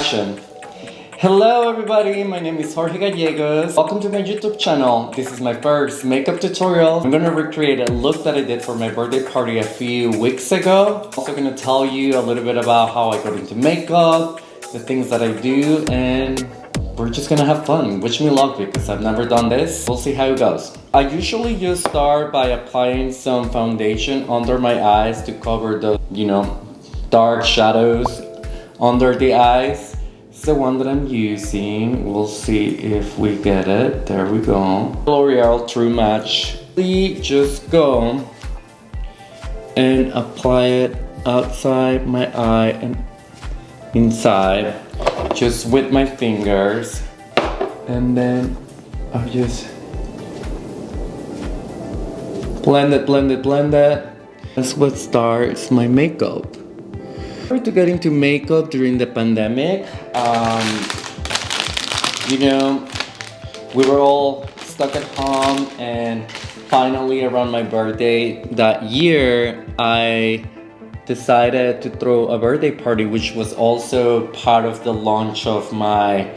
Action! Hello everybody, my name is Jorge Gallegos. Welcome to my YouTube channel. This is my first makeup tutorial. I'm gonna recreate a look that I did for my birthday party a few weeks ago. I'm also gonna tell you a little bit about how I got into makeup, the things that I do, and we're just gonna have fun. Wish me luck because I've never done this. We'll see how it goes. I usually just start by applying some foundation under my eyes to cover the, dark shadows under the eyes. It's the one that I'm using. We'll see if we get it. There we go. L'Oreal True Match. We just go and apply it outside my eye and inside, just with my fingers, and then I just blend it. That's what starts my makeup. I started to get into makeup during the pandemic. We were all stuck at home, and finally around my birthday that year, I decided to throw a birthday party, which was also part of the launch of my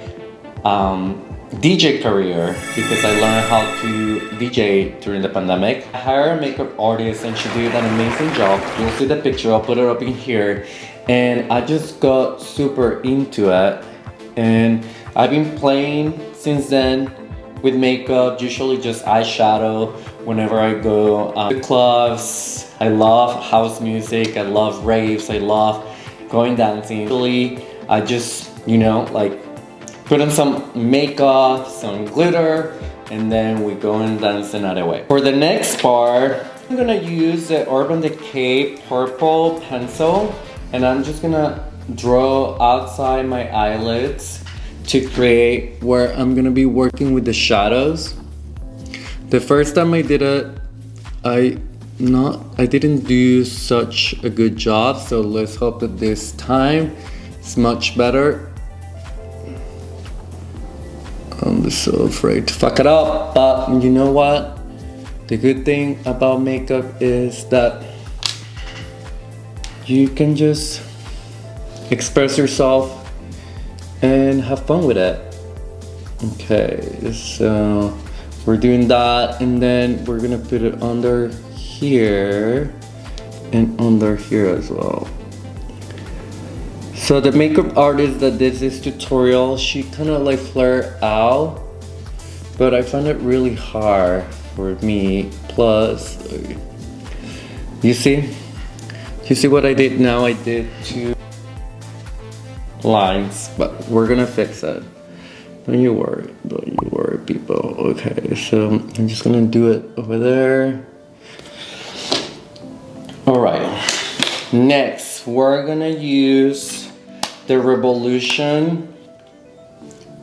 DJ career, because I learned how to DJ during the pandemic. I hired a makeup artist and she did an amazing job. You'll see the picture, I'll put it up in here. And I just got super into it, and I've been playing since then with makeup, usually just eyeshadow whenever I go to clubs. I love house music, I love raves, I love going dancing. Usually I just, put on some makeup, some glitter, and then we go and dance another way. For the next part, I'm gonna use the Urban Decay purple pencil, and I'm just gonna draw outside my eyelids to create where I'm gonna be working with the shadows. The first time I did it, I didn't do such a good job, so let's hope that this time it's much better. I'm so afraid to fuck it up, but you know what? The good thing about makeup is that you can just express yourself and have fun with it. Okay, so we're doing that, and then we're gonna put it under here and under here as well. So the makeup artist that did this tutorial, she kind of like flared out, but I found it really hard for me. Plus, you see what I did now? I did 2 lines, but we're gonna fix it. Don't you worry, people. Okay, so I'm just gonna do it over there. All right, next we're gonna use the Revolution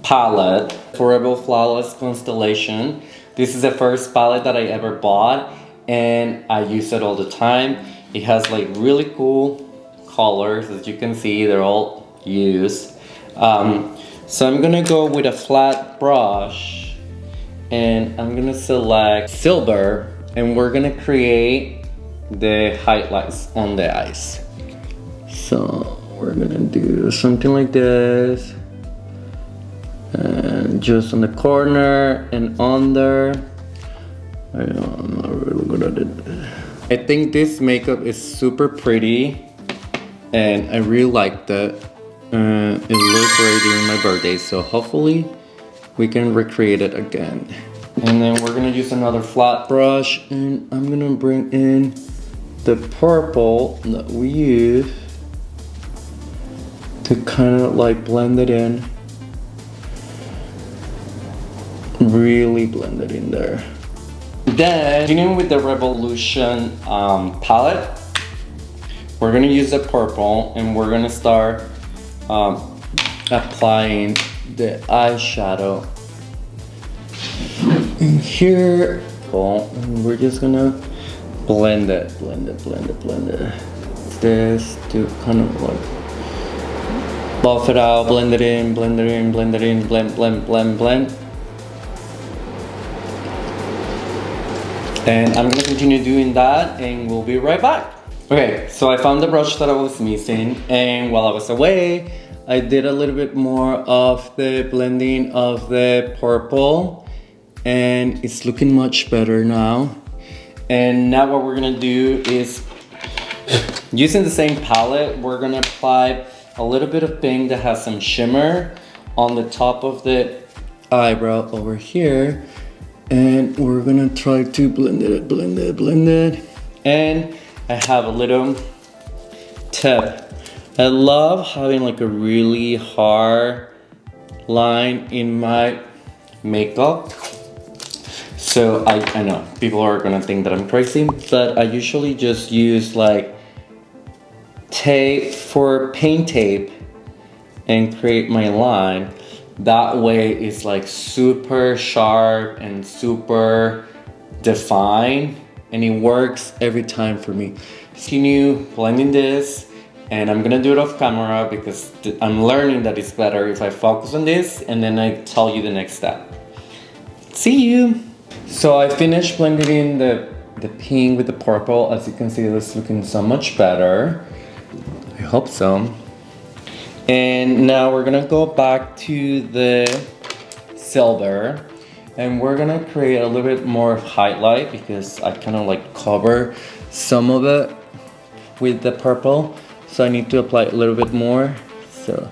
palette for Rebel Flawless Constellation. This is the first palette that I ever bought, and I use it all the time. It has like really cool colors, as you can see, they're all used. So I'm gonna go with a flat brush, and I'm gonna select silver, and we're gonna create the highlights on the eyes. So we're gonna do something like this, and just on the corner and under. I'm not really good at it. I think this makeup is super pretty, and I really liked it. It looked great during my birthday, so hopefully we can recreate it again. And then we're gonna use another flat brush, and I'm gonna bring in the purple that we use to kind of like blend it in. Really blend it in there. Then, continuing with the Revolution palette, we're gonna use the purple, and we're gonna start applying the eyeshadow in here. And we're just gonna blend it. This to kind of like buff it out, blend it in, blend. And I'm gonna continue doing that, and we'll be right back. Okay, so I found the brush that I was missing, and while I was away, I did a little bit more of the blending of the purple, and it's looking much better now. And now what we're gonna do is, using the same palette, we're gonna apply a little bit of pink that has some shimmer on the top of the eyebrow over here. And we're gonna try to blend it. And I have a little tip. I love having like a really hard line in my makeup. So I know people are gonna think that I'm crazy, but I usually just use like tape for paint tape and create my line. That way it's like super sharp and super defined, and it works every time for me. Continue blending this, and I'm gonna do it off camera because I'm learning that it's better if I focus on this and then I tell you the next step. See you! So I finished blending in the pink with the purple. As you can see, it's looking so much better. I hope so. And now we're gonna go back to the silver, and we're gonna create a little bit more highlight because I kind of like cover some of it with the purple. So I need to apply a little bit more. So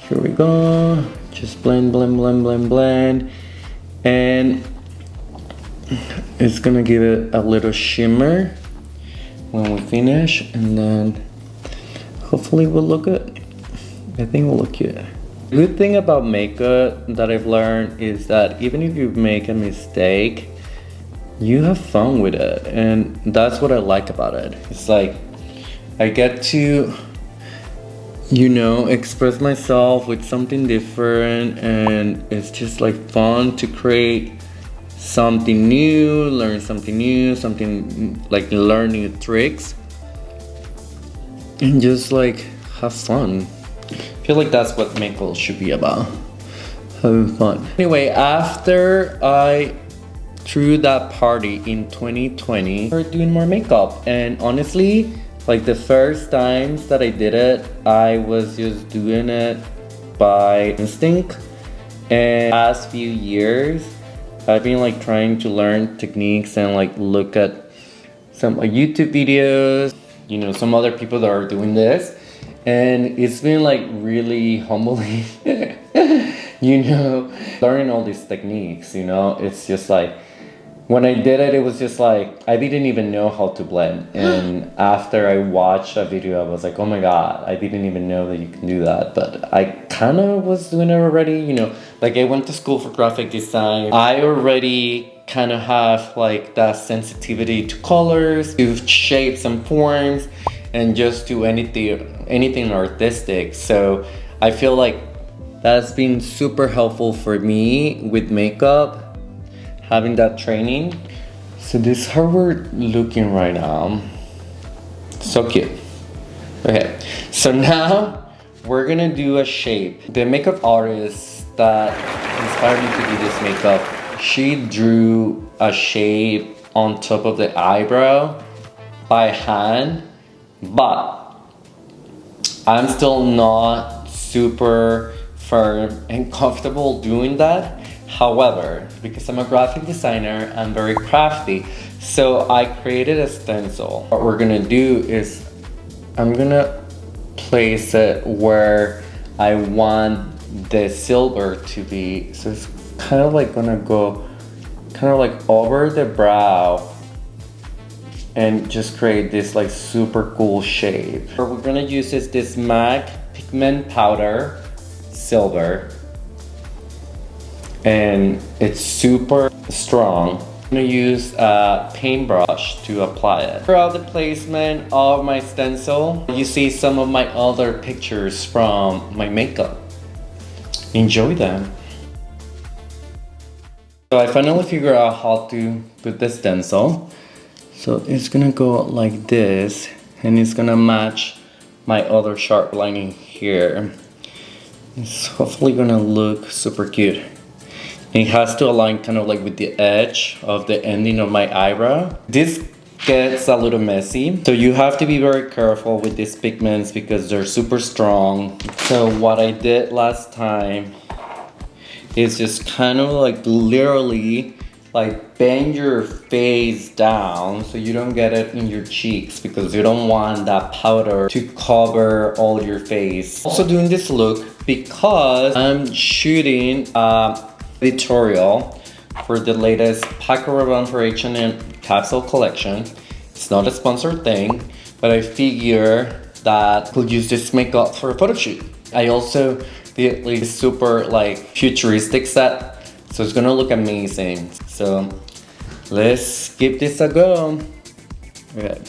here we go. Just blend. And it's gonna give it a little shimmer when we finish, and then hopefully we'll look good. I think we'll look cute. The good thing about makeup that I've learned is that even if you make a mistake, you have fun with it, and that's what I like about it. It's like I get to, you know, express myself with something different, and it's just like fun to create something new, learn something new, something like learn new tricks, and just like have fun. I feel like that's what makeup should be about, having fun. Anyway, after I threw that party in 2020, I started doing more makeup, and honestly, like the first times that I did it, I was just doing it by instinct. And the past few years, I've been like trying to learn techniques and like look at some like YouTube videos, you know, some other people that are doing this. And it's been like really humbling, you know, learning all these techniques, you know. It's just like, when I did it, it was just like, I didn't even know how to blend. And after I watched a video, I was like, oh my God, I didn't even know that you can do that. But I kind of was doing it already, you know, like I went to school for graphic design. I already kind of have like that sensitivity to colors, to shapes and forms, and just do anything artistic. So I feel like that's been super helpful for me with makeup, having that training. So this is how we're looking right now. So cute. Okay, so now we're gonna do a shape. The makeup artist that inspired me to do this makeup, she drew a shape on top of the eyebrow by hand, but I'm still not super firm and comfortable doing that. However, because I'm a graphic designer, I'm very crafty, so I created a stencil. What we're gonna do is I'm gonna place it where I want the silver to be. So it's kind of like gonna go kind of like over the brow and just create this like super cool shape. What we're gonna use is this MAC pigment powder silver, and it's super strong. I'm gonna use a paintbrush to apply it. Throughout the placement of my stencil, you see some of my other pictures from my makeup. Enjoy them. So I finally figured out how to put the stencil. So it's gonna go like this, and it's gonna match my other sharp lining here. It's hopefully gonna look super cute. It has to align kind of like with the edge of the ending of my eyebrow. This gets a little messy. So you have to be very careful with these pigments because they're super strong. So what I did last time is just kind of like literally like bend your face down so you don't get it in your cheeks because you don't want that powder to cover all your face. Also doing this look because I'm shooting a editorial for the latest Paco Rabanne for H&M capsule collection. It's not a sponsored thing, but I figure that I could use this makeup for a photo shoot. I also did like super like futuristic set, so it's gonna look amazing. So let's give this a go. Okay,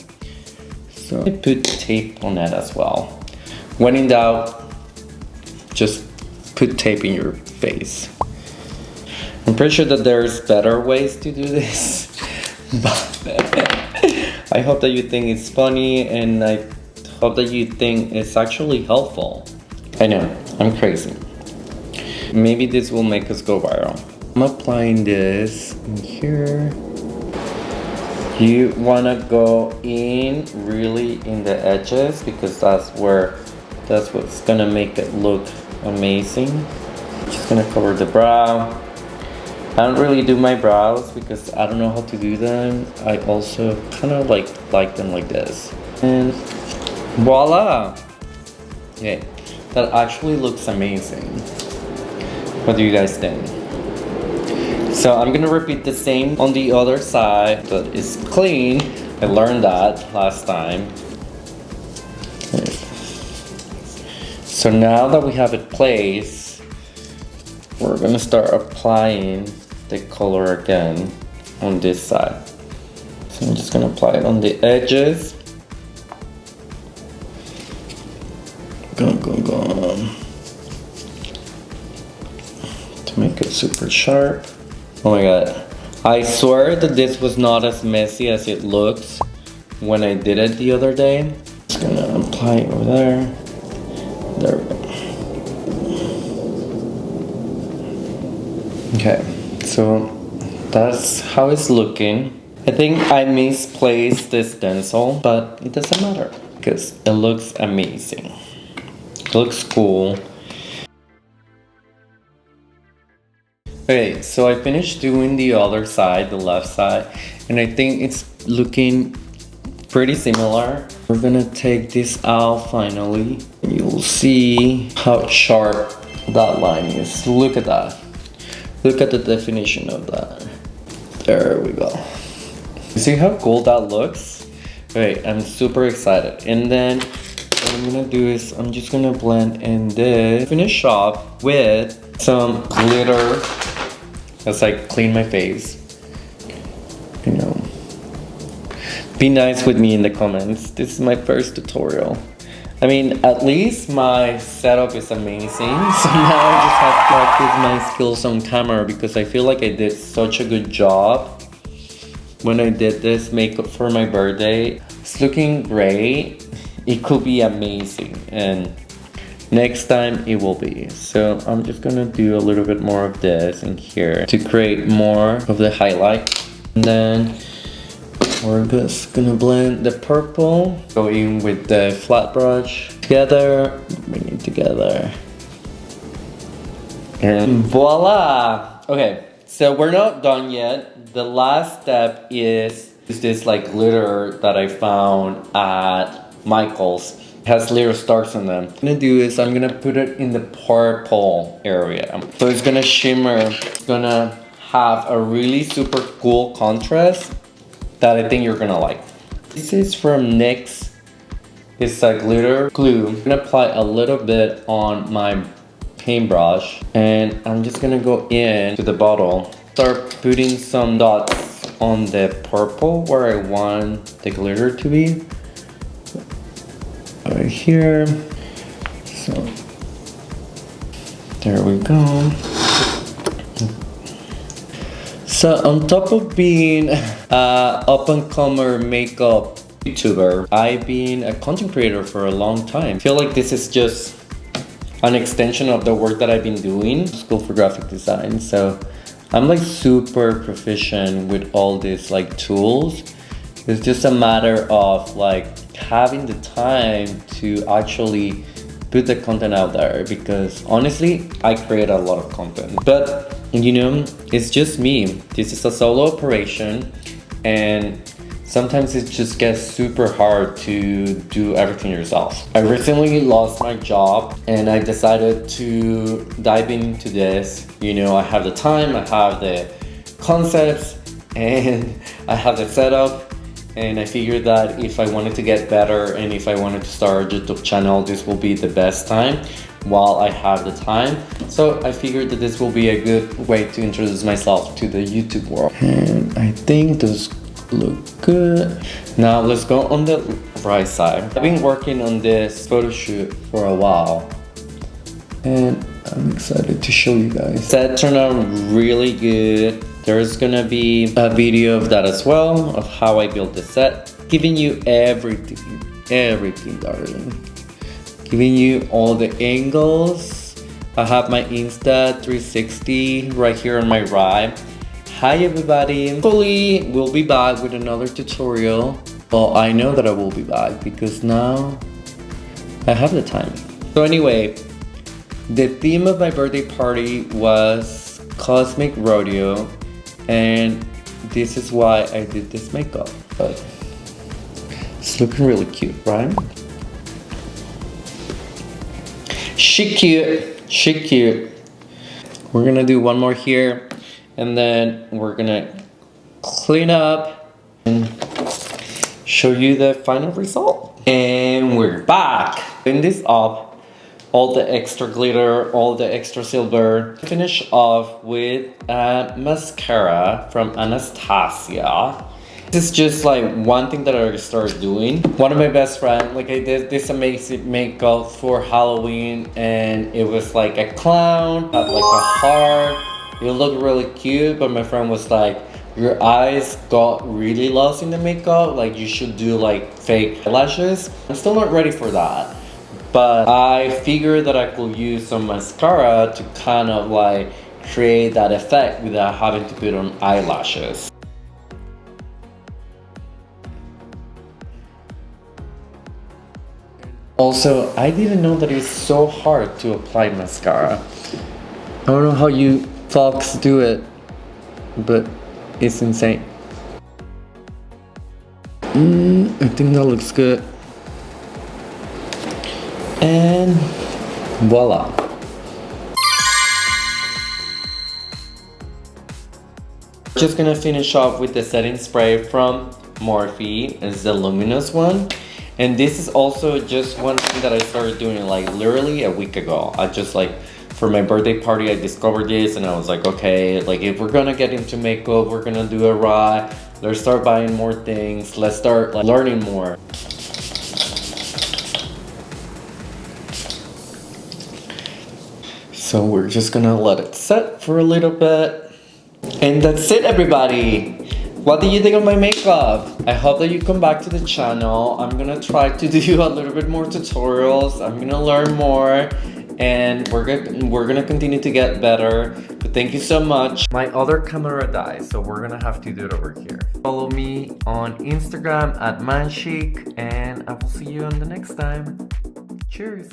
so I put tape on it as well. When in doubt, just put tape in your face. I'm pretty sure that there's better ways to do this, but I hope that you think it's funny and I hope that you think it's actually helpful. I know, I'm crazy. Maybe this will make us go viral. I'm applying this in here. You wanna go in really in the edges because that's what's gonna make it look amazing. Just gonna cover the brow. I don't really do my brows because I don't know how to do them. I also kind of like them like this. And voila! Okay, that actually looks amazing. What do you guys think? So I'm gonna repeat the same on the other side, but it's clean. I learned that last time. Okay. So now that we have it placed, we're gonna start applying the color again on this side. So I'm just gonna apply it on the edges. Go. To make it super sharp. Oh my god. I swear that this was not as messy as it looks when I did it the other day. Just gonna apply it over there. There we go. Okay. So that's how it's looking. I think I misplaced this stencil, but it doesn't matter because it looks amazing. It looks cool. Okay, so I finished doing the other side, the left side, and I think it's looking pretty similar. We're gonna take this out finally. You'll see how sharp that line is. Look at that. Look at the definition of that. There we go. See how cool that looks? Okay, I'm super excited. And then what I'm gonna do is I'm just gonna blend in this. Finish off with some glitter as I clean my face. You know, be nice with me in the comments. This is my first tutorial. I mean, at least my setup is amazing. So now I just have to practice my skills on camera because I feel like I did such a good job when I did this makeup for my birthday. It's looking great. It could be amazing. And next time it will be. So I'm just gonna do a little bit more of this in here to create more of the highlight. And then we're just gonna blend the purple, go in with the flat brush together, bring it together, and voila! Okay, so we're not done yet. The last step is this like glitter that I found at Michael's. It has little stars on them. What I'm gonna do is I'm gonna put it in the purple area. So it's gonna shimmer. It's gonna have a really super cool contrast that I think you're gonna like. This is from NYX. It's a glitter glue. I'm gonna apply a little bit on my paintbrush and I'm just gonna go in to the bottle. Start putting some dots on the purple where I want the glitter to be. Right here. So there we go. So on top of being an up-and-comer makeup YouTuber, I've been a content creator for a long time. I feel like this is just an extension of the work that I've been doing, school for graphic design. So I'm like super proficient with all these like tools. It's just a matter of like having the time to actually put the content out there, because honestly, I create a lot of content. But you know, it's just me. This is a solo operation, and sometimes it just gets super hard to do everything yourself. I recently lost my job and I decided to dive into this. You know, I have the time, I have the concepts, and I have the setup. And I figured that if I wanted to get better and if I wanted to start a YouTube channel, this will be the best time while I have the time. So I figured that this will be a good way to introduce myself to the YouTube world. And I think those look good. Now let's go on the right side. I've been working on this photo shoot for a while, and I'm excited to show you guys. Set turned out really good. There's gonna be a video of that as well, of how I built the set, giving you everything, darling. Giving you all the angles. I have my Insta 360 right here on my right. Hi everybody. Hopefully we'll be back with another tutorial. Well, I know that I will be back because now I have the time. So anyway, the theme of my birthday party was Cosmic Rodeo, and this is why I did this makeup. But it's looking really cute, right? She cute. We're gonna do one more here, and then we're gonna clean up and show you the final result. And we're back. Clean this up. All the extra glitter, all the extra silver. Finish off with a mascara from Anastasia. This is just like one thing that I started doing. One of my best friends, like I did this amazing makeup for Halloween, and it was like a clown, had like a heart. It looked really cute, but my friend was like, your eyes got really lost in the makeup, like you should do like fake eyelashes. I'm still not ready for that. But I figured that I could use some mascara to kind of like create that effect without having to put on eyelashes. Also, I didn't know that it's so hard to apply mascara. I don't know how you folks do it, but it's insane. I think that looks good. And voila. Just gonna finish off with the setting spray from Morphe. It's the luminous one. And this is also just one thing that I started doing like literally a week ago. I just like, for my birthday party, I discovered this and I was like, okay, like if we're gonna get into makeup, we're gonna do it right. Let's start buying more things. Let's start like learning more. So we're just gonna let it set for a little bit. And that's it, everybody. What do you think of my makeup? I hope that you come back to the channel. I'm gonna try to do a little bit more tutorials. I'm gonna learn more, and we're gonna continue to get better. But thank you so much. My other camera died, so we're gonna have to do it over here. Follow me on Instagram at manchic, and I will see you on the next time. Cheers.